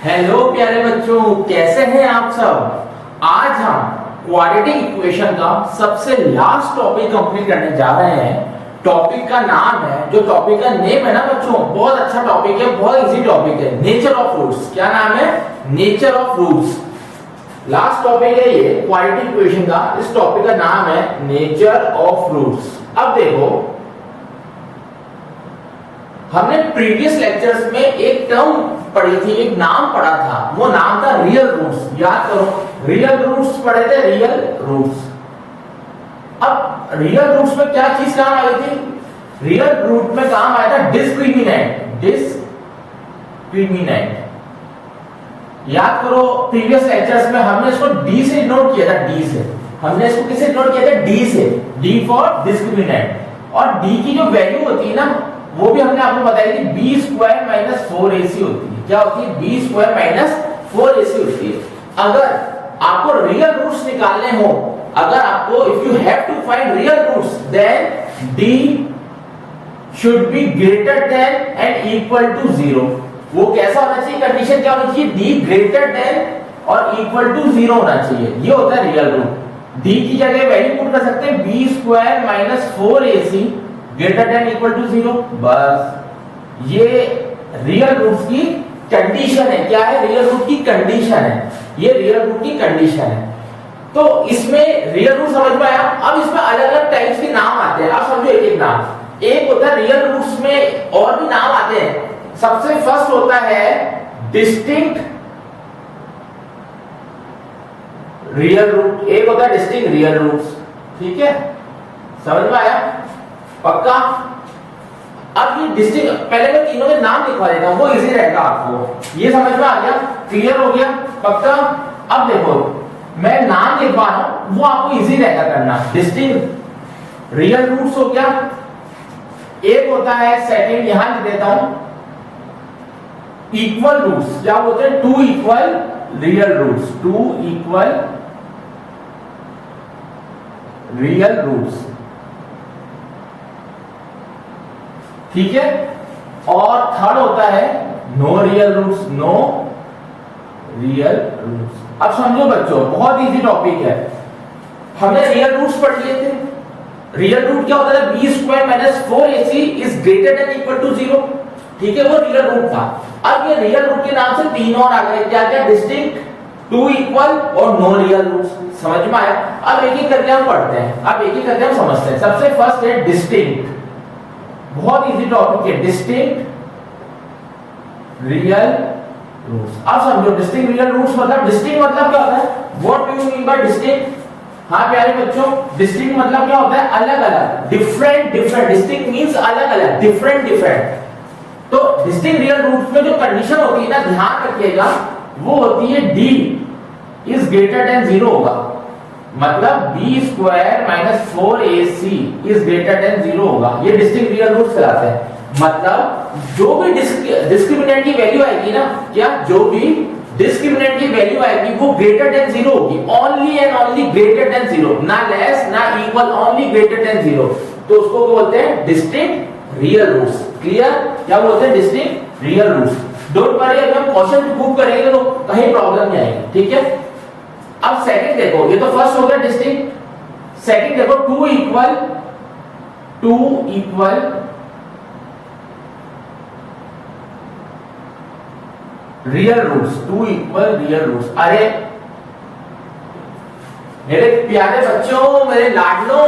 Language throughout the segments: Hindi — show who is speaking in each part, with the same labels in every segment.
Speaker 1: हेलो प्यारे बच्चों, कैसे हैं आप सब। आज हम क्वाड्रेटिक इक्वेशन का सबसे लास्ट टॉपिक कंप्लीट करने जा रहे हैं। टॉपिक का नाम है, जो टॉपिक का नेम है ना बच्चों, बहुत अच्छा टॉपिक है, बहुत इजी टॉपिक है, नेचर ऑफ रूट्स। क्या नाम है? Nature of roots. Last topic है ये क्वाड्रेटिक इक्वेशन का। इस टॉपिक का नाम है नेचर ऑफ रूट्स। अब देखो, हमने प्रीवियस लेक्चर्स में एक टर्म पढ़ी थी, एक नाम पढ़ा था, वो नाम था रियल रूट्स। याद करो, रियल रूट्स पढ़े थे, रियल रूट्स। अब रियल रूट्स में क्या चीज काम आई थी? रियल रूट में काम आया था डिस्क्रिमिनेंट। डिस्क्रिमिनेंट याद करो, प्रीवियस लेक्चर्स में हमने इसको डी से नोट किया था। डी से हमने इसको किससे नोट किया था? डी से। D for discriminant. और डी की जो वैल्यू होती है ना, वो भी हमने आपको बताई थी, बी स्क्वायर माइनस 4ac होती है। क्या होती है? बी स्क्वायर माइनस 4ac होती है। अगर आपको रियल रूट्स निकालने हो, अगर आपको if you have to find real roots, then D should be greater than and equal to 0। वो कैसा होना चाहिए? कंडीशन क्या होनी चाहिए? डी ग्रेटर देन और इक्वल टू 0 होना चाहिए। ये होता है रियल रूट। डी की जगह वैल्यू पुट कर सकते हैं b square minus 4ac greater than equal to 0। बस ये रियल रूट्स की कंडीशन है। क्या है? रियल रूट की कंडीशन है। ये रियल रूट की कंडीशन है। तो इसमें रियल रूट समझ में आया। अब इसमें अलग अलग टाइप्स के नाम आते हैं। अब समझो एक एक नाम। एक होता है रियल रूट्स में और भी नाम आते हैं। सबसे फर्स्ट होता है डिस्टिंक्ट रियल रूट। एक होता है डिस्टिंक्ट रियल रूट्स। ठीक है, समझ में आया? पक्का? अब ये डिस्ट्रिक्ट, पहले मैं तीनों के नाम लिखवा देता हूं, वो इजी रहेगा आपको। ये समझ में आ गया? क्लियर हो गया? पक्का? अब देखो, मैं नाम लिखवा रहा हूं, वो आपको इजी रहेगा करना। डिस्टिंक्ट रियल रूट्स हो गया। एक होता है सेकंड, यहां लिख देता हूं, इक्वल रूट्स। क्या बोलते हैं? Two equal real roots. Two equal real roots. ठीक है। और थर्ड होता है no real roots. No real roots. अब समझो बच्चों, बहुत इजी टॉपिक है। हमने रियल रूट्स पढ़ लिए थे। रियल रूट क्या होता है? B square minus 4ac is greater than equal to 0। ठीक है, वो रियल रूट था। अब ये रियल रूट के नाम से तीन और आ गए। क्या क्या? डिस्टिंक्ट, टू इक्वल और नो रियल रूट्स। समझ में आया? अब एक एक करके हम पढ़ते हैं। अब एक एक करके हम समझते हैं। सबसे फर्स्ट है डिस्टिंक्ट। बहुत इजी टॉपिक है, डिस्टिंक्ट रियल रूट्स। अब समझो, डिस्टिंक्ट रियल रूट्स मतलब, डिस्टिंक्ट मतलब क्या होता है? What do you mean by distinct? हाँ प्यारे बच्चों, डिस्टिंक्ट मतलब क्या होता है? अलग अलग, डिफरेंट डिफरेंट। डिस्टिंक्ट मींस अलग अलग, डिफरेंट डिफरेंट। तो डिस्टिंक्ट रियल रूट्स में जो कंडीशन होती है ना, ध्यान रखिएगा, वो होती है डी इज ग्रेटर देन 0 होगा। मतलब b square minus 4ac is greater than 0 होगा। ये डिस्टिंक्ट रियल रूट्स कहलाते हैं। मतलब जो भी डिस्क्रिमिनेंट की वैल्यू आएगी ना, क्या जो भी डिस्क्रिमिनेंट की वैल्यू आएगी वो ग्रेटर देन 0 होगी। Only and only greater than 0, ना लेस ना इक्वल, ओनली ग्रेटर देन 0। तो उसको क्या बोलते हैं? Distinct real roots. क्लियर? क्या बोलते हैं? Distinct real roots. Don't worry, अगर हम क्वेश्चन प्रूव करेंगे तो कहीं प्रॉब्लम नहीं आएगी। ठीक है। अब सेकंड देखो, ये तो फर्स्ट हो गया डिस्टिंक्ट। सेकंड देखो, two equal real roots. Two equal real roots. अरे मेरे प्यारे बच्चों, मेरे लाडलों,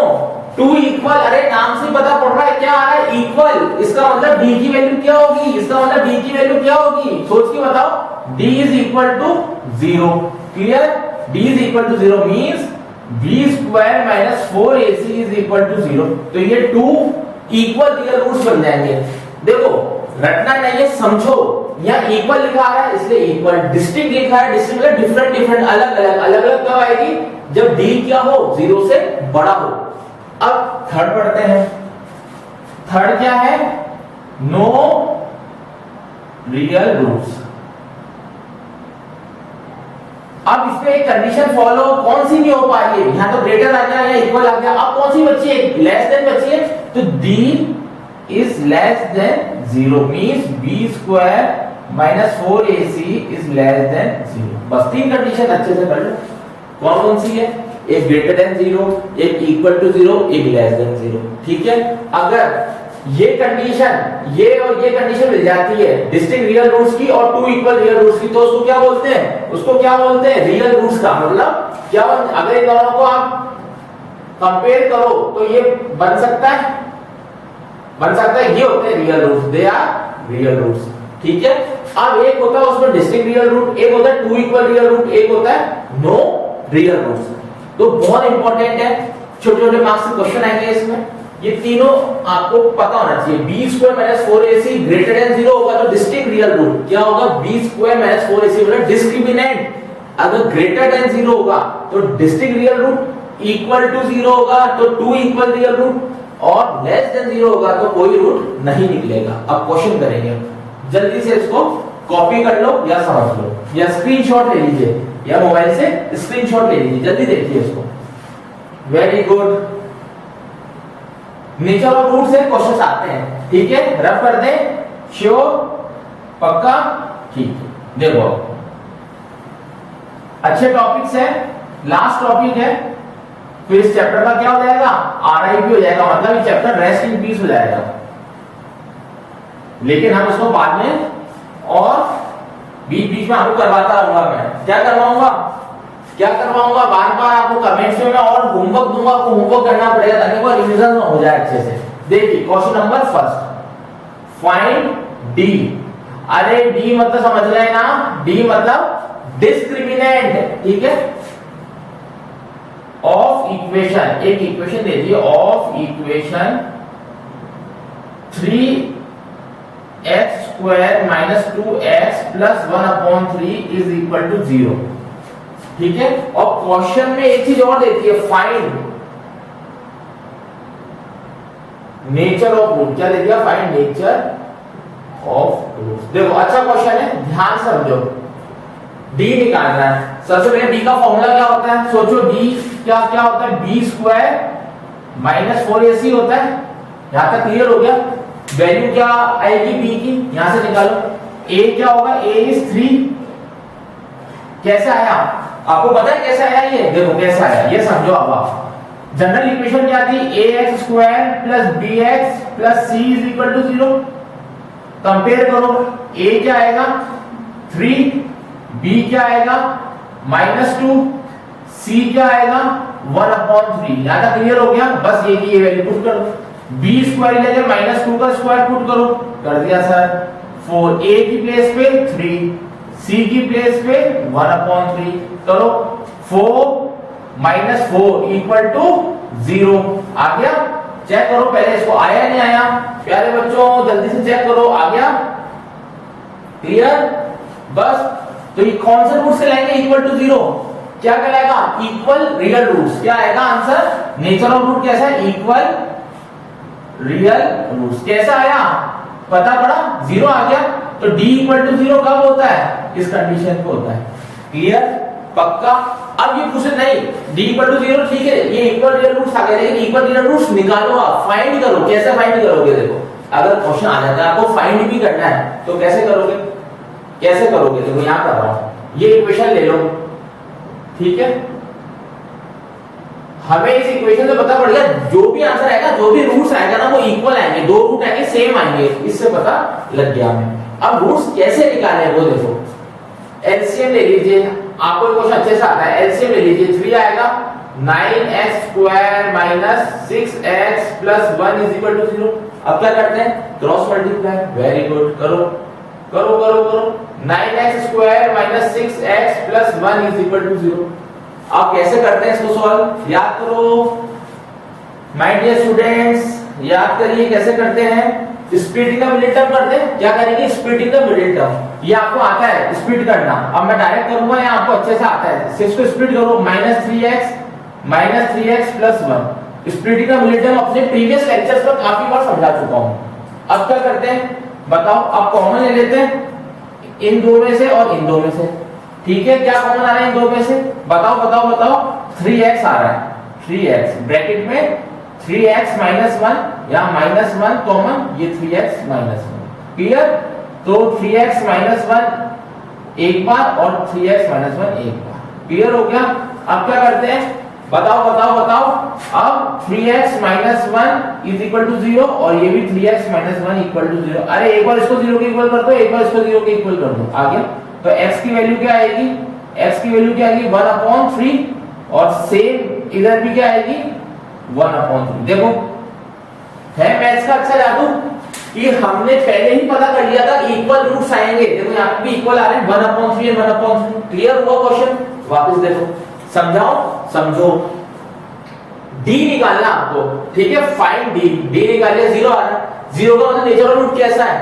Speaker 1: टू इक्वल, अरे नाम से पता पड़ रहा है क्या आ रहा है? इक्वल। इसका मतलब डी की वैल्यू क्या होगी? इसका मतलब डी की वैल्यू क्या होगी? सोच के बताओ। D is equal to 0। Clear? d is equal to 0 means b square minus 4ac is equal to 0। तो ये टू इक्वल रियल रूट्स बन जाएंगे। देखो, रटना नहीं है, समझो। यहाँ इक्वल लिखा है इसलिए इक्वल, डिस्टिंक्ट लिखा है, डिस्टिंक्ट मतलब डिफरेंट डिफरेंट, अलग अलग। अलग अलग कब आएगी? जब d क्या हो? 0 से बड़ा हो। अब थर्ड पढ़ते हैं। थर्ड क्या है? No real roots. अब इसमें एक कंडीशन फॉलो, कौन सी नहीं हो पा रही है? यहां तो ग्रेटर आ गया या इक्वल आ गया। अब कौन सी बची है? लेस देन बची है। तो d is less than 0 means b square -4ac is less than 0। बस 3 कंडीशन अच्छे से पढ़ लो। कौन कौन सी है? एक ग्रेटर देन 0, एक इक्वल टू 0, एक लेस देन 0। ठीक है, अगर ये कंडीशन, ये और ये कंडीशन मिल जाती है डिस्टिंक्ट रियल रूट्स की और 2 इक्वल रियल रूट्स की, तो उसको क्या बोलते हैं? उसको क्या बोलते हैं? रियल रूट्स का मतलब क्या? अगर इन दोनों को आप कंपेयर करो तो ये बन सकता है, ये होते हैं real roots, they are real roots. ठीक है, अब एक होता है उसमें डिस्टिंक्ट रियल रूट, एक होता है 2 इक्वल रियल रूट, एक होता है नो रियल रूट्स। तो बहुत इंपॉर्टेंट है, छोटे छोटे मार्क्स के क्वेश्चन आएंगे इसमें, ये तीनों आपको पता होना चाहिए। b² - 4ac ग्रेटर देन 0 होगा तो डिस्टिंक्ट रियल रूट क्या होगा? b² - 4ac मतलब डिस्क्रिमिनेंट। अगर ग्रेटर देन 0 होगा तो distinct real root, equal to 0 होगा तो 2 इक्वल रियल रूट, और लेस देन 0 होगा तो कोई रूट नहीं निकलेगा। अब क्वेश्चन करेंगे, जल्दी से इसको कॉपी कर लो या समझ लो या स्क्रीनशॉट ले लीजिए या मोबाइल से स्क्रीनशॉट ले लीजिए, जल्दी देखिए इसको। Very good. Nature of root से क्वेश्चंस आते हैं। ठीक है, रफ कर दे, श्योर, पक्का? ठीक है, देखो अच्छे टॉपिक्स है, लास्ट टॉपिक है, फिर इस चैप्टर का क्या हो जाएगा? RIP हो जाएगा, मतलब ये चैप्टर रेस्ट इन पीस हो जाएगा। लेकिन हम इसको बाद में और बीच बीच में आपको करवाता रहूंगा। मैं क्या करवाऊंगा? बार बार आपको कमेंट्स में मैं और होमवर्क दूंगा, आपको होमवर्क करना पड़ेगा ताकि वो रिवीजन हो जाए अच्छे से। देखिए question number first, find D. अरे डी मतलब समझ रहे हैं ना? डी मतलब डिस्क्रिमिनेंट। ठीक है, ऑफ इक्वेशन, एक इक्वेशन दे दी, of equation 3x² - 2x + 1/3 is equal to 0। ठीक है, और क्वेश्चन में एक चीज और देती है, फाइंड नेचर ऑफ रूट। क्या दे दिया? Find nature of root. देखो अच्छा क्वेश्चन है, ध्यान समझो। डी निकालना है। सबसे पहले डी का फॉर्मूला क्या होता है? सोचो डी क्या होता है? b² - 4ac होता है। यहां तक क्लियर हो गया? वैल्यू क्या आएगी बी की? यहां से निकालो। a क्या होगा? a is 3। कैसे आया? आपको पता है कैसे आया? ये देखो कैसे आया, ये समझो। अब आप जनरल इक्वेशन क्या थी? ax² + bx + c is equal to 0। Compare करो, a क्या आएगा? 3, b क्या आएगा? -2, c क्या आएगा? 1/3। यहां तक क्लियर हो गया? बस ये की ये वैल्यू पुट कर दो। b² लेके -2 का स्क्वायर पुट करो, कर दिया सर। 4, a की प्लेस पे 3, c की प्लेस पे 1/3 करो। 4 - 4 इक्वल टू 0 आ गया? चेक करो पहले इसको, आया नहीं आया? प्यारे बच्चों जल्दी से चेक करो, आ गया? क्लियर? बस तो ये कौन से रूट से लाएंगे इक्वल टू 0? क्या कहलाएगा? Equal real roots. क्या आएगा आंसर? नेचर ऑफ रूट कैसा है? Equal real roots. कैसा आया? पता पड़ा? 0 आ गया। तो d इक्वल टू 0 कब होता है? इस कंडीशन पे होता है। क्लियर? पक्का? अब ये पूछे नहीं d इक्वल टू 0 ठीक है, ये इक्वल रियल रूट्स आ गए, लेकिन इक्वल रियल रूट्स निकालो, आप फाइंड करो। कैसे फाइंड करोगे? देखो अगर क्वेश्चन आ जाता है आपको फाइंड भी करना है तो कैसे करोगे? देखो यहां कर रहा हूं, ये इक्वेशन ले लो। ठीक है, हमें इस इक्वेशन से पता पड़ गया जो भी आंसर आएगा, जो भी रूट्स आएगा ना वो इक्वल आएंगे, 2 रूट आएंगे सेम आएंगे, इससे पता लग गया हमें। अब रूट्स कैसे निकाले वो देखो, एलसीएम ले लीजिए, आपको क्वेश्चन अच्छे से आता है। एलसीएम ले लीजिए, 3 आएगा 9x² - 6x + 1 is equal to 0। अब क्या करते हैं? Cross multiply. वेरी गुड, करो 9x² - 6x + 1 is equal to 0। आप कैसे करते हैं इसको सॉल्व? याद करो माय डियर स्टूडेंट्स, याद करिए कैसे करते हैं। स्प्लिटिंग द मिडिल टर्म करते हैं। क्या करेंगे? Splitting the middle term. ये आपको आता है स्प्लिट करना। अब मैं डायरेक्ट करूंगा या आपको अच्छे से आता है? इसको स्प्लिट करो, -3x + 1। Splitting the middle term अपने प्रीवियस लेक्चर्स में काफी बार समझा चुका हूं। अब क्या करते हैं बताओ? अब कॉमन ले लेते हैं इन दो में से और इन दो में से। ठीक है, क्या कॉमन आ रहा है इन दो में से? बताओ 3x आ रहा है। 3x ब्रैकेट में 3x - 1 या -1 कॉमन, ये 3x - 1। क्लियर? तो 3x माइनस 1 एक बार और 3x माइनस 1 एक बार। क्लियर हो गया? अब क्या करते हैं, बताओ। अब 3x minus 1 is equal to 0 और ये भी 3x माइनस 1 इक्वल टू 0। अरे एक बार इसको 0 के इक्वल कर दो, एक बार इसको 0 के इक्वल कर दो, आ गया। तो x की वैल्यू क्या आएगी? x की वैल्यू क्या आएगी? 1/3 और सेम इधर भी क्या आएगी? 1/3। देखो है मैथ्स का अच्छा जादू कि हमने पहले ही पता कर लिया था इक्वल रूट्स आएंगे। देखो यहाँ पे भी इक्वल आ रहे हैं 1/3 और 1/3। क्लियर हुआ क्वेश्चन? वापस देखो, समझो। d निकालना आपको, ठीक है? फाइंड d निकालिए, 0 आ रहा है। 0 का मतलब नेचुरल रूट कैसा है?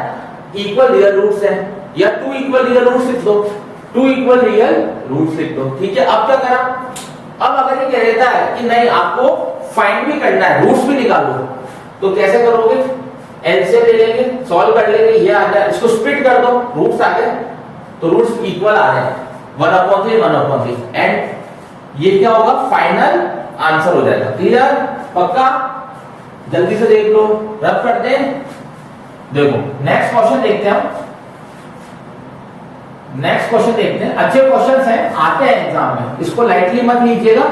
Speaker 1: इक्वल रियल रूट्स है, या 2 इक्वल रियल रूट्स लिख दो, 2 इक्वल रियल रूट्स लिख दो, ठीक है? अब क्या करा? अब अगर ये कह देता है कि नहीं आपको फाइंड भी करना है, रूट्स भी निकालो, तो कैसे करोगे? एलसीएम ले लेंगे, सॉल्व कर लेंगे, ये आ जाए, इसको स्प्लिट कर दो, रूट्स आ गए, तो रूट्स इक्वल आ रहे हैं 1/3 1/3 एंड ये क्या होगा? फाइनल आंसर हो जाएगा। क्लियर? पक्का? जल्दी से देख लो, रब कर दें। देखो नेक्स्ट क्वेश्चन देखते हैं हम। नेक्स्ट क्वेश्चन देखते हैं, अच्छे क्वेश्चंस हैं, आते हैं एग्जाम में, इसको लाइटली मत लीजिएगा,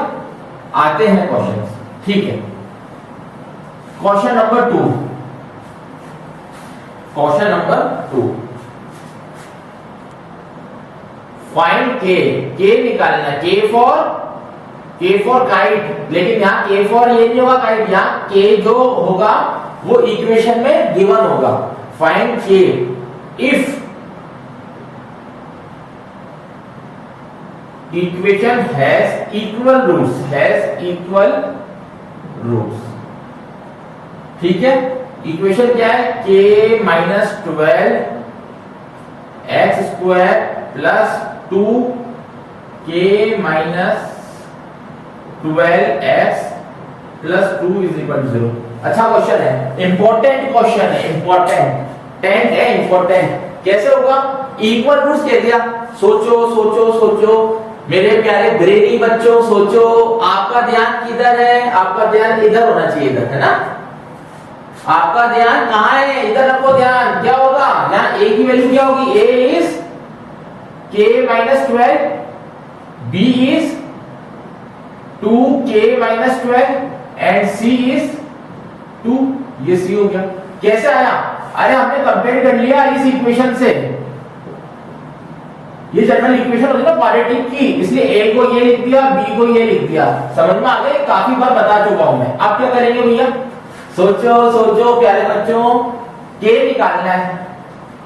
Speaker 1: आते हैं क्वेश्चंस, ठीक है? Question number 2, question number 2, find के निकालना, के फॉर काइट, लेकिन यहाँ के फॉर ये नहीं होगा काइट, यहाँ के जो होगा वो इक्वेशन में गिवन होगा। Find k if equation has equal roots, ठीक है? इक्वेशन क्या है? k minus 12 x square plus 2 k minus 12x plus 2 is equal to 0। अच्छा क्वेश्चन है, इंपॉर्टेंट क्वेश्चन है, इंपॉर्टेंट। कैसे होगा? इक्वल रूट्स कह दिया, सोचो मेरे प्यारे ब्रेनी बच्चों, सोचो। आपका ध्यान किधर है? आपका ध्यान इधर होना चाहिए, इधर, है ना? आपका ध्यान कहाँ है? इधर रखो ध्यान। क्या होगा? यहाँ a की वैल्यू क्या होगी? a is k minus 12, b is 2k minus 12 and c is 2। ये c हो गया। कैसे आया? अरे हमने कंपेयर कर लिया इस इक्वेशन से, ये जनरल इक्वेशन होती है ना क्वाड्रेटिक की, इसलिए a को ये लिख दिया, b को ये लिख दिया। समझ में आ गए? काफी बार बता चुका हूं मैं। अब क्या करेंगे भैया? सोचो प्यारे बच्चों, k निकालना है,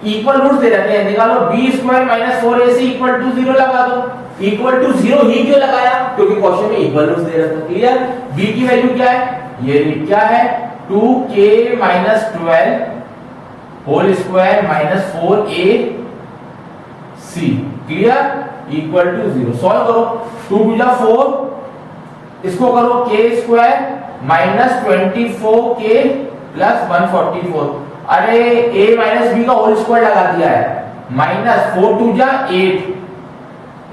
Speaker 1: इक्वल रूट्स दे रखे हैं, निकालो। b square minus 4ac equal to 0 लगा दो। इक्वल टू 0 ही क्यों लगाया? क्योंकि क्वेश्चन में इक्वल रूट्स दे रखा है। क्लियर? b की वैल्यू क्या है? ये क्या है? 2k minus 12 whole square minus 4ac। Clear? Equal to 0। Solve करो, 2 गुना 4, इसको करो k square minus 24k plus 144। अरे a माइनस b का होल स्क्वायर लगा दिया है, माइनस 4 2 जा 8,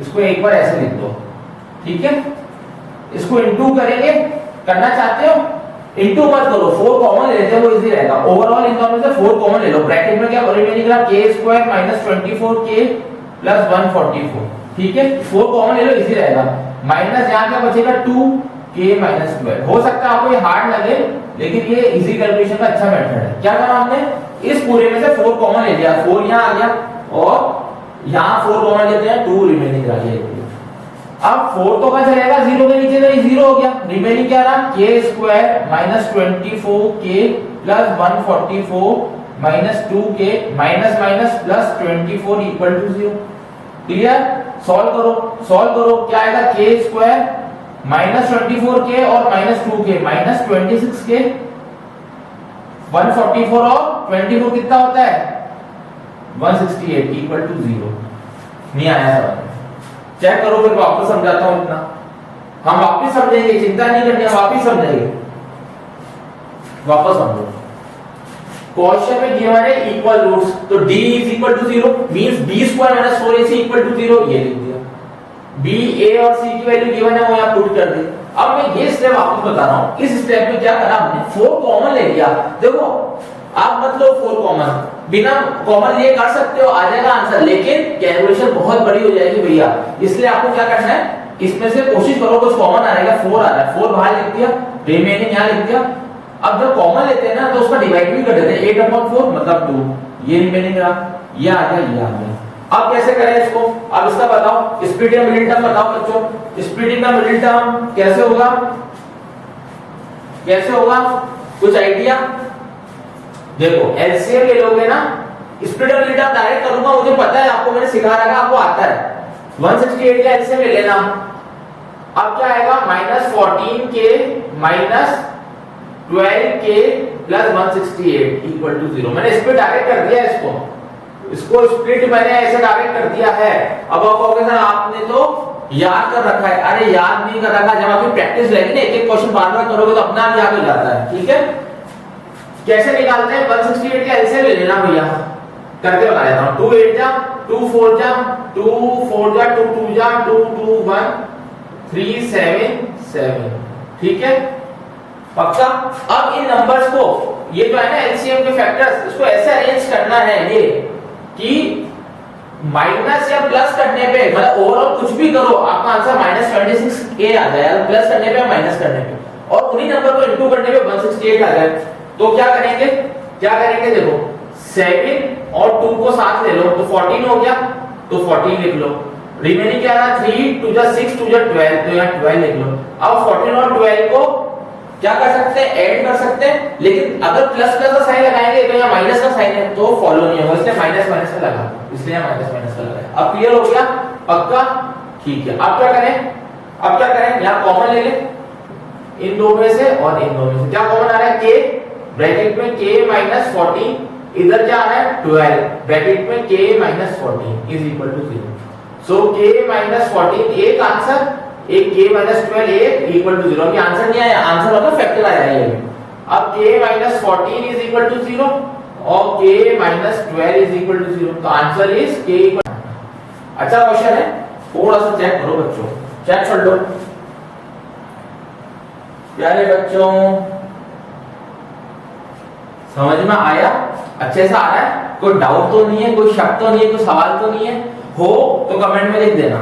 Speaker 1: इसको एक बार ऐसे लिख दो, ठीक है? इसको इनटू करेंगे, करना चाहते हो? इनटू मत करो, 4 कॉमन ले लेते हैं, वो इजी रहेगा। ओवरऑल इन दोनों से 4 कॉमन ले लो, ब्रैकेट में क्या रिमेनिंग रहा? k square minus 24k plus 144, ठीक है? 4 कॉमन ले लो, इजी रहेगा। माइनस यहाँ क्या बचेगा? 2k minus 12। हो सकता है आपको ये हार्ड लगे, लेकिन ये इजी कैलकुलेशन का अच्छा मेथड है। क्या करा हमने? इस पूरे में से 4 कॉमन ले लिया, 4 यहाँ आ गया और यहाँ 4 कॉमन लेते हैं, 2 रिमेनिंग रह गया। अब 4 तो क्या चलेगा? 0 के नीचे तो 0 हो गया, रिमेनिंग क्या रहा? k square minus 24k plus 144 minus 2k minus minus plus 24 equal to 0। Clear? Solve करो, क्या आएगा? k स्क्वायर माइनस 24k और माइनस 2k माइनस 26k, 144 और 24 कितना होता है? 168 इक्वल टू 0। नहीं आया समझ? चेक करो, फिर वापस समझाता हूं। इतना हम वापस समझेंगे, चिंता नहीं करनी, हम वापस समझेंगे। वापस समझो, क्वेश्चन में गिवन है इक्वल रूट्स, तो d is equal to 0 means b square minus 4ac equal to 0, ये लिख दिया। b, a और c की वैल्यू गिवन है, वो यहां पुट कर दी। अब मैं ये स्टेप आपको बता रहा हूं, इस स्टेप में क्या करा हमने? 4 कॉमन ले लिया। देखो आप मत लो 4 कॉमन, बिना कॉमन लिए कर सकते हो, आ जाएगा आंसर, लेकिन कैलकुलेशन बहुत बड़ी हो जाएगी भैया। इसलिए आपको क्या करना है, इसमें से कोशिश करो कुछ कॉमन आएगा। 4 आ रहा है, 4 बाहर लिख दिया, रिमेनिंग यहां लिख दिया। अब जब कॉमन लेते हैं ना तो उसका डिवाइड भी कर देते हैं, 8/4 मतलब 2, ये रिमेनिंग रहा, ये आ गया, ये आ गया। अब कैसे करें इसको, अब इसका बताओ, स्प्लिटिंग का मिडिल टर्म बताओ बच्चों। स्प्लिटिंग का मिडिल टर्म कैसे होगा, कैसे होगा, कुछ आइडिया? देखो एलसीएम ले लोगे ना, स्प्लिटिंग मिडिल टर्म डायरेक्ट करूंगा, मुझे पता है, आपको मैंने सिखा रखा, आपको आता है। 168 का एलसीएम ले लेना। अब क्या आएगा, -14k -12k plus 168 equal to 0। मैंने इस पे डायरेक्ट कर दिया इसको स्प्लिट मैंने ऐसे डायरेक्ट कर दिया है। अब आप कहोगे सर आपने तो याद कर रखा है, अरे याद नहीं कर रखा, जब आपकी प्रैक्टिस रहेगी ना, एक एक क्वेश्चन बार-बार करोगे तो अपने आप याद हो जाता है, ठीक है। कैसे निकालते हैं, 168 का एलसीएम ले लेना भैया, करके बता देता हूं। 2 8 जा, 2 4 जा, 2 4 जा, 2 2 जा, 2 2 1 3 7 7, ठीक है पक्का। अब इन नंबर्स को, ये जो है ना एलसीएम के फैक्टर्स, इसको ऐसे अरेंज करना है ये कि माइनस या प्लस करने पे, मतलब ओवरऑल कुछ भी करो, आपका आंसर -26k आ जाएगा, प्लस करने पे माइनस करने पे, और उन्हीं नंबर को इनटू करने पे 168 आ जाए। तो क्या करेंगे, देखो 7 और 2 को साथ ले लो तो 14 हो गया, तो 14 लिख लो। रिमेनिंग क्या रहा, 3 2 जा 6 2 जा 12, तो यहाँ 12 लिख लो। अब 14 और 12 को क्या कर सकते हैं, ऐड कर सकते हैं, लेकिन अगर प्लस प्लस का साइन लगाएंगे तो यहाँ माइनस का साइन है तो फॉलो नहीं होगा, इसलिए माइनस माइनस का लगा, इसलिए माइनस माइनस का लगाया। अब क्लियर हो गया, पक्का, ठीक है। अब क्या करें, यहाँ कॉमन ले लें इन दो में से और इन दो में से। क्या कॉमन आ रहा है, k ब्रैकेट में k -14, इधर क्या आ रहा है 12 ब्रैकेट में k -14 is equal to 0। So k -14 एक आंसर, एक k -12 एक इक्वल टू 0। अभी आंसर नहीं आया, आंसर मतलब फैक्टर आया है ये। अब k -14 इज इक्वल टू 0 और k -12 इज इक्वल टू 0, तो आंसर इज k इक्वल। अच्छा क्वेश्चन है, थोड़ा सा चेक करो बच्चों, चेक कर लो प्यारे बच्चों, समझ में आया, अच्छे से आ रहा है, कोई डाउट तो नहीं है, कोई शक तो नहीं है, कोई सवाल तो नहीं है, हो तो कमेंट में लिख देना।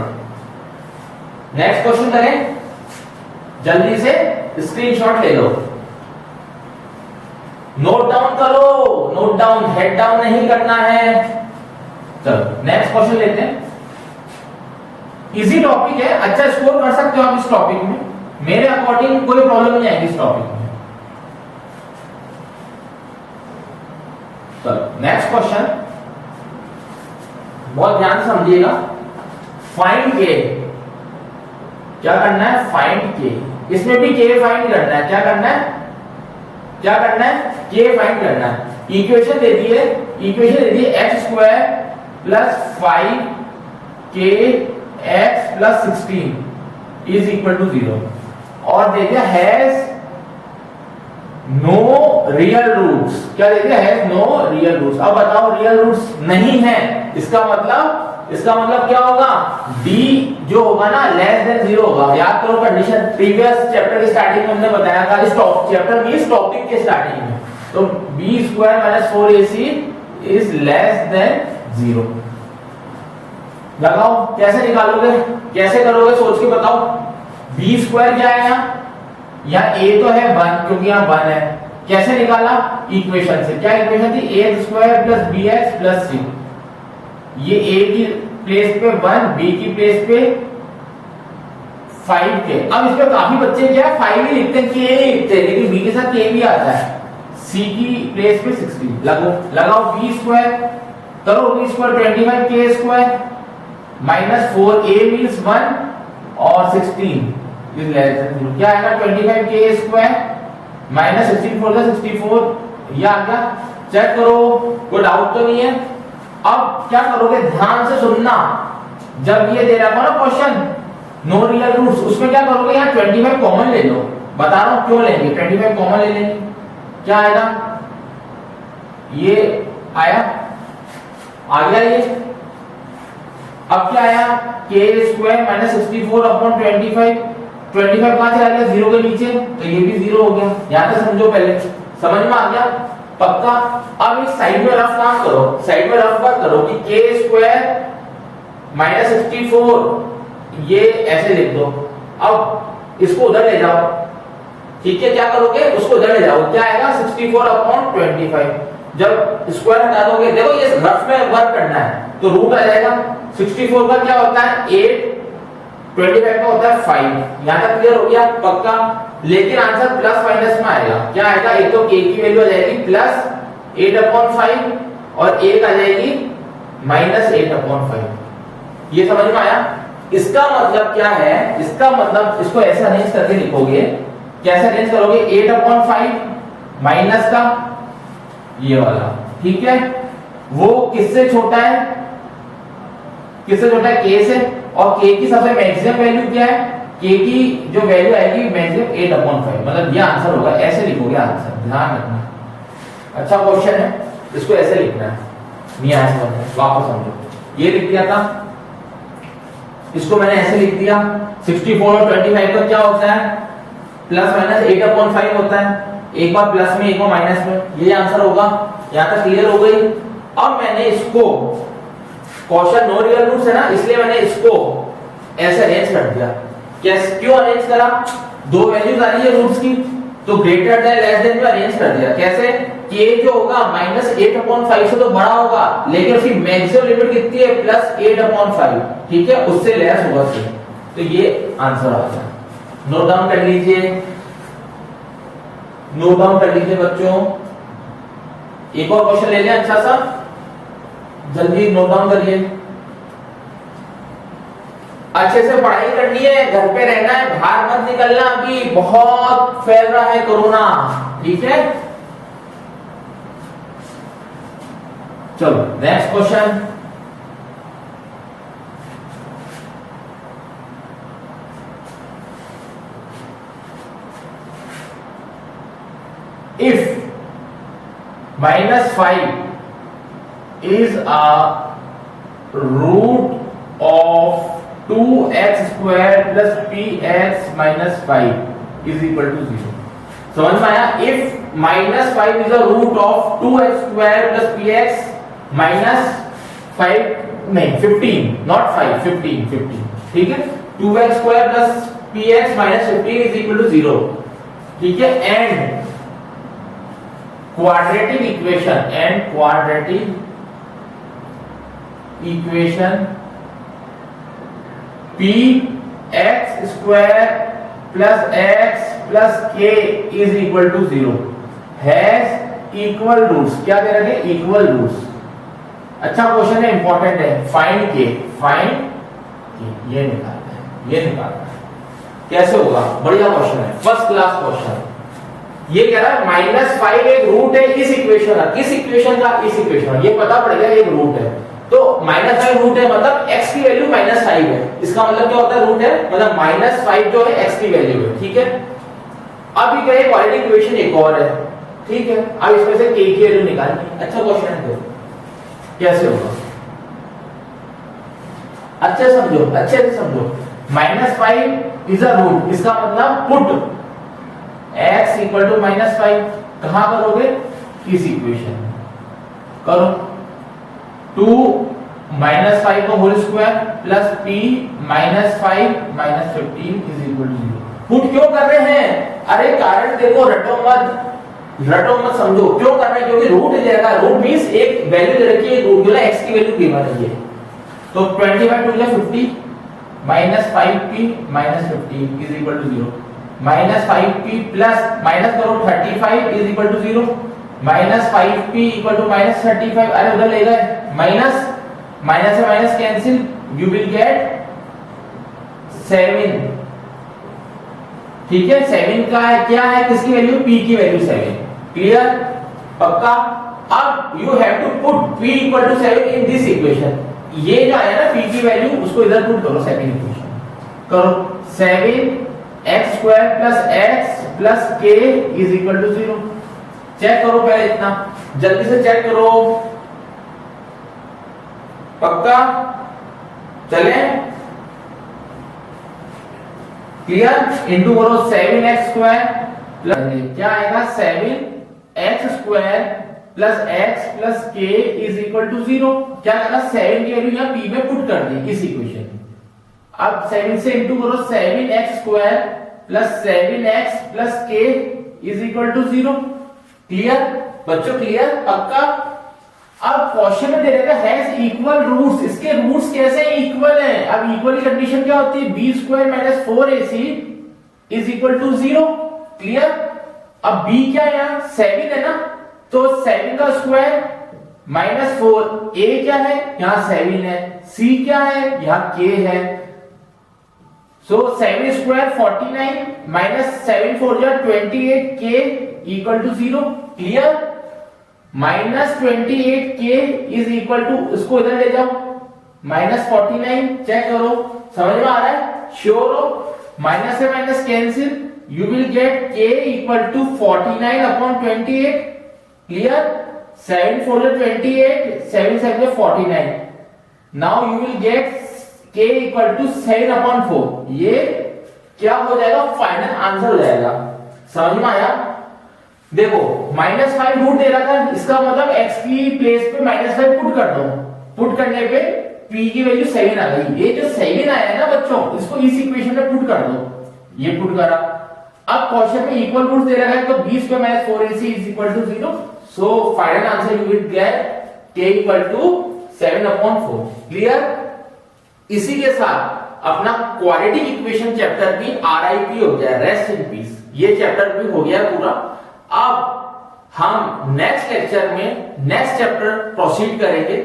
Speaker 1: नेक्स्ट क्वेश्चन करें, जल्दी से स्क्रीनशॉट ले लो, नोट डाउन करो, नोट डाउन, हेड डाउन नहीं करना है। चलो नेक्स्ट क्वेश्चन लेते हैं, इजी टॉपिक है, अच्छा स्कोर कर सकते हो आप इस टॉपिक में, मेरे अकॉर्डिंग कोई प्रॉब्लम नहीं आएगी इस टॉपिक में। चलो नेक्स्ट क्वेश्चन, बहुत ध्यान से समझिएगा। फाइंड के, क्या करना है, फाइंड के, इसमें भी के फाइंड करना है। क्या करना है, के फाइंड करना है। इक्वेशन दे दी है, x² + 5kx + 16 is equal to 0 और दे दिया हैज नो रियल रूट्स। क्या दे दिया, हैज नो रियल रूट्स। अब बताओ रियल रूट्स नहीं है, इसका मतलब क्या होगा, d जो होगा ना लेस देन 0 होगा। याद करो कंडीशन, प्रीवियस चैप्टर की स्टार्टिंग में हमने बताया था, इस चैप्टर में इस टॉपिक के स्टार्टिंग में, तो b² - 4ac is less than 0। लगाओ, कैसे निकालोगे, कैसे करोगे, सोच के बताओ। b² क्या है यहाँ a तो है 1, क्योंकि यहाँ 1 है। कैसे निकाला, इक्वेशन से। क्या इक्वेशन थी, a² + bx + c। ये a की प्लेस पे 1, b की प्लेस पे 5k। अब इस पे काफी बच्चे क्या 5 ही लिखते हैं, k लिखते हैं, लेकिन b के साथ k भी आता है। c की प्लेस पे 16 लगाओ, b² करो, b² 25k² -4a मींस 1 और 16 इज लेस देन 0। क्या आएगा, 25k² -16 4 64, ये आ गया। चेक करो, कोई डाउट तो नहीं है। अब क्या करोगे, ध्यान से सुनना, जब ये दे रहा था ना क्वेश्चन नो रियल रूट्स, उसमें क्या करोगे, यहाँ 25 कॉमन ले लो। बता रहा हूं क्यों लेंगे, 25 कॉमन ले लेंगे। क्या आएगा, ये आया, आ गया ये। अब क्या आया, k² -64/25, 25 कहां से आ गया, 0 के नीचे, तो ये भी 0 हो गया। यहां तक समझो, पहले समझ में आ गया, पक्का। अब इस साइड में रफ काम करो, साइड में रफ बात करो कि के स्क्वायर माइनस 64 ये ऐसे लिख दो। अब इसको उधर ले जाओ, ठीक है, क्या करोगे, उसको उधर ले जाओ, क्या आएगा 64/25। जब स्क्वायर हटा दोगे, देखो ये रफ में वर्क करना है, तो रूट आ जाएगा। 64 का क्या होता है 8, 25 का होता है 5। यहां तक क्लियर हो गया, पक्का। लेकिन आंसर प्लस माइनस में आएगा, क्या आएगा, एक तो k की वैल्यू आ जाएगी प्लस 8/5 और एक आ जाएगी माइनस 8/5। ये समझ में आया? इसका मतलब क्या है, इसका मतलब इसको ऐसे अरेंज करके लिखोगे, कैसे अरेंज करोगे, 8/5 माइनस का ये वाला, ठीक है, वो किससे छोटा है, किससे छोटा है, k से। और k की सबसे मैक्सिमम वैल्यू क्या है, k की जो वैल्यू आएगी मैक्सिमम 8/5, मतलब ये आंसर होगा। ऐसे लिखोगे आंसर, ध्यान रखना। अच्छा क्वेश्चन है, इसको ऐसे लिखना है, नहीं आया समझ में, वापस समझो। ये लिख दिया था, इसको मैंने ऐसे लिख दिया। 64 और 25 का क्या होता है, प्लस माइनस 8/5 होता है, एक बार प्लस में एक बार माइनस में, ये आंसर होगा। यहां तक क्लियर हो गई। अब मैंने इसको, क्वेश्चन नो रियल रूट्स है ना, इसलिए मैंने इसको ऐसे अरेंज कर दिया। कैसे, क्यों अरेंज करा, दो वैल्यूज आ रही है रूट्स की, तो ग्रेटर देन लेस देन में अरेंज कर दिया। कैसे, k जो होगा माइनस 8/5 से तो बड़ा होगा, लेकिन उसकी मैक्सिमम लिमिट कितनी है, प्लस 8/5, ठीक है, उससे लेस होगा से, तो ये आंसर आ गया। नोट डाउन कर लीजिए, नोट डाउन कर लीजिए बच्चों। एक और क्वेश्चन ले लें अच्छा सा, जल्दी नोट डाउन करिए। अच्छे से पढ़ाई करनी है, घर पे रहना है, बाहर मत निकलना, अभी बहुत फैल रहा है कोरोना, ठीक है। चलो next question. If -5 is a root of 2x square plus px minus 5 is equal to 0, समझ में आया? If -5 is a root of 2x square plus px minus 5, नहीं 15, not 5, 15, ठीक है, 2x square plus px minus 15 is equal to 0, ठीक है। And quadratic equation p x square plus x plus k is equal to 0 has equal roots। क्या दे रखे, इक्वल रूट्स। अच्छा क्वेश्चन है, इंपॉर्टेंट है। फाइंड के, ये निकालना है, ये निकालना है, कैसे होगा, बढ़िया क्वेश्चन है, फर्स्ट क्लास क्वेश्चन। ये कह रहा है -5 एक रूट है इस इक्वेशन का, किस इक्वेशन का, इस इक्वेशन, ये पता पड़ेगा एक रूट है, तो -5 रूट है, मतलब x की वैल्यू -5 है, इसका मतलब क्या होता है, रूट है, मतलब -5 जो है x की वैल्यू है, ठीक है। अब ये कहे क्वाड्रेटिक इक्वेशन एक और है, ठीक है। अब इसमें से k की वैल्यू निकालनी। अच्छा क्वेश्चन है, कैसे होगा, अच्छे समझो, अच्छे से समझो। -5 इज अ रूट, इसका मतलब पुट x इक्वल टू -5 कहां करोगे, इस इक्वेशन में करो। 2 -5 का whole square plus p -5 - 15 is equal to 0। Put क्यों कर रहे हैं, अरे कारण देखो, रटो मत समझो, क्यों कर रहे हैं, क्योंकि रूट दे रखा है, रूट मींस एक वैल्यू दे रखी है, रूट जो है x की वैल्यू गिवन है, तो 25 2 50 -5p - 15 is equal to 0। -5p plus minus करो 35 is equal to 0, -5p equal to -35, अरे उधर ले गए, माइनस से minus cancel, you will get 7, ठीक है। 7 का है, क्या है, किसकी वैल्यू, p की वैल्यू 7, क्लियर, पक्का। अब you have to put p equal to 7 in this equation, ये जो है ना p की वैल्यू, उसको इधर पुट करो, सेकंड इक्वेशन करो। 7 x square plus x plus k is equal to 0। Check करो पहले, इतना जल्दी से चेक करो, पक्का, चले, क्लियर। इंटू करो 7x स्क्वायर प्लस क्या आएगा, 7x square plus x plus k is equal to 0। क्या करना, 7 की वैल्यू यहाँ p में पुट कर दी इस इक्वेशन में। अब 7 से इंटू करो, 7x square plus 7x plus k is equal to 0। Clear बच्चों, क्लियर पक्का। अब क्वेश्चन में दे रखा हैज इक्वल रूट्स, इसके रूट्स कैसे इक्वल हैं। अब इक्वल की कंडीशन क्या होती है, b square minus 4ac is equal to 0। Clear. अब b क्या है, यहाँ 7 है ना, तो 7 का स्क्वायर माइनस 4, a क्या है, यहाँ 7 है, c क्या है, यहाँ k है। सो 7 स्क्वायर 49 माइनस 7 4 जा 28, k equal to 0। Clear. Minus 28 k is equal to, इसको इधर ले जाओ, माइनस 49, चेक करो समझ में आ रहा है, श्योर हो। माइनस से minus cancel, you will get k equal to 49 upon 28। Clear. 7 4 28, 7 7 49। Now you will get k equal to 7 upon 4। ये क्या हो जाएगा, फाइनल आंसर हो जाएगा। समझ में आया। देखो -5 रूट दे रखा है, इसका मतलब x की प्लेस पे -5 पुट कर दो। पुट करने पे p की वैल्यू 7 आ गई। ये जो 7 आया है ना बच्चों, इसको इस इक्वेशन में पुट कर दो। ये पुट करा। अब क्वेश्चन में इक्वल रूट दे रखा है, तो b square minus 4ac is equal to 0। So final answer you will get k equal to 7 upon 4। Clear. इसी के साथ अपना क्वाड्रेटिक इक्वेशन चैप्टर भी RIP हो गया, रेस्ट इन पीस। ये चैप्टर भी हो गया पूरा। अब हम नेक्स्ट लेक्चर में नेक्स्ट चैप्टर प्रोसीड करेंगे।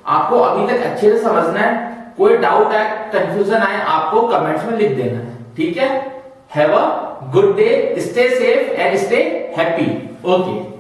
Speaker 1: आपको अभी तक अच्छे से समझना है, कोई डाउट है, कंफ्यूजन आए, आपको कमेंट्स में लिख देना है। ठीक है। Have a good day, stay safe and stay happy. Okay.